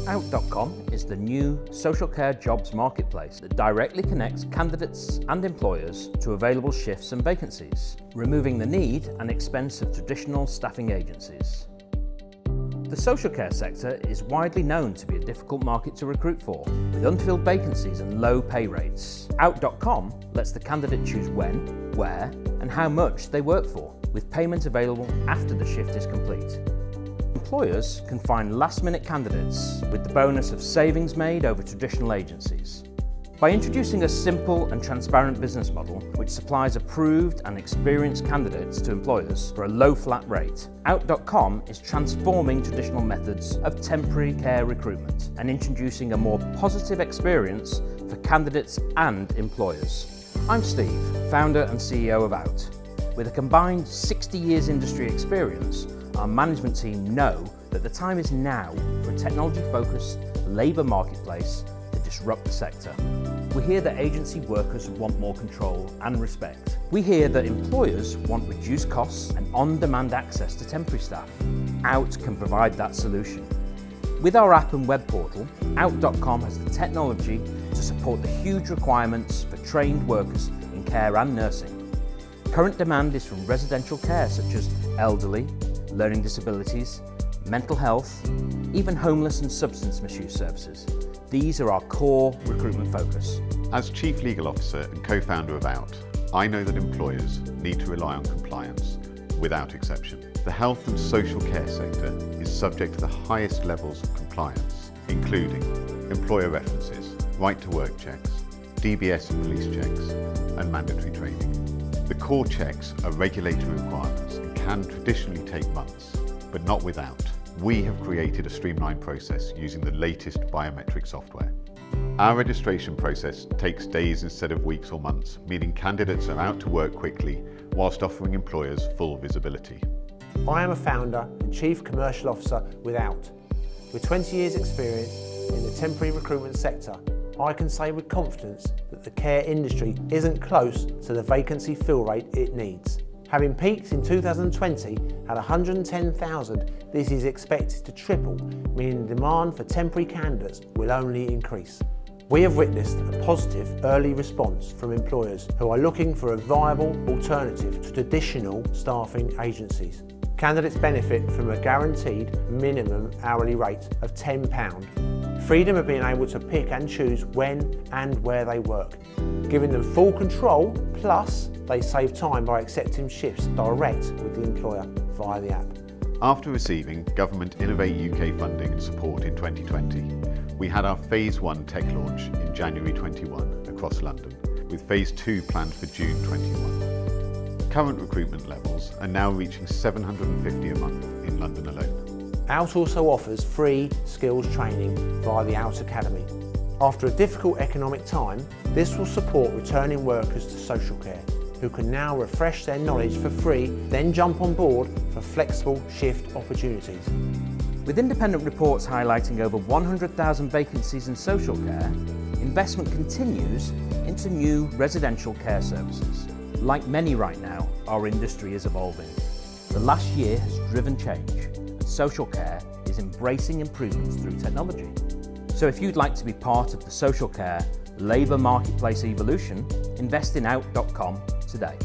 Outt.com is the new social care jobs marketplace that directly connects candidates and employers to available shifts and vacancies, removing the need and expense of traditional staffing agencies. The social care sector is widely known to be a difficult market to recruit for, with unfilled vacancies and low pay rates. Outt.com lets the candidate choose when, where, and how much they work for, with payment available after the shift is complete. Employers can find last-minute candidates with the bonus of savings made over traditional agencies. By introducing a simple and transparent business model which supplies approved and experienced candidates to employers for a low flat rate, Outt.com is transforming traditional methods of temporary care recruitment and introducing a more positive experience for candidates and employers. I'm Steve, founder and CEO of Outt. With a combined 60 years industry experience, our management team know that the time is now for a technology-focused labour marketplace to disrupt the sector. We hear that agency workers want more control and respect. We hear that employers want reduced costs and on-demand access to temporary staff. Outt can provide that solution. With our app and web portal, Outt.com has the technology to support the huge requirements for trained workers in care and nursing. Current demand is from residential care such as elderly, learning disabilities, mental health, even homeless and substance misuse services. These are our core recruitment focus. As Chief Legal Officer and co-founder of Outt, I know that employers need to rely on compliance without exception. The health and social care sector is subject to the highest levels of compliance, including employer references, right to work checks, DBS and police checks, and mandatory training. The core checks are regulatory requirements and can traditionally take months, but not with Outt. We have created a streamlined process using the latest biometric software. Our registration process takes days instead of weeks or months, meaning candidates are out to work quickly whilst offering employers full visibility. I am a founder and Chief Commercial Officer with Outt. With 20 years experience in the temporary recruitment sector, I can say with confidence that the care industry isn't close to the vacancy fill rate it needs. Having peaked in 2020 at 110,000, this is expected to triple, meaning the demand for temporary candidates will only increase. We have witnessed a positive early response from employers who are looking for a viable alternative to traditional staffing agencies. Candidates benefit from a guaranteed minimum hourly rate of £10, freedom of being able to pick and choose when and where they work, giving them full control, plus they save time by accepting shifts direct with the employer via the app. After receiving Government Innovate UK funding and support in 2020, we had our Phase 1 tech launch in January 21 across London, with Phase 2 planned for June 21. Current recruitment levels are now reaching 750 a month in London alone. Outt also offers free skills training via the Outt Academy. After a difficult economic time, this will support returning workers to social care, who can now refresh their knowledge for free, then jump on board for flexible shift opportunities. With independent reports highlighting over 100,000 vacancies in social care, investment continues into new residential care services. Like many right now, our industry is evolving. The last year has driven change, and social care is embracing improvements through technology. So if you'd like to be part of the social care labour marketplace evolution, invest in Outt.com today.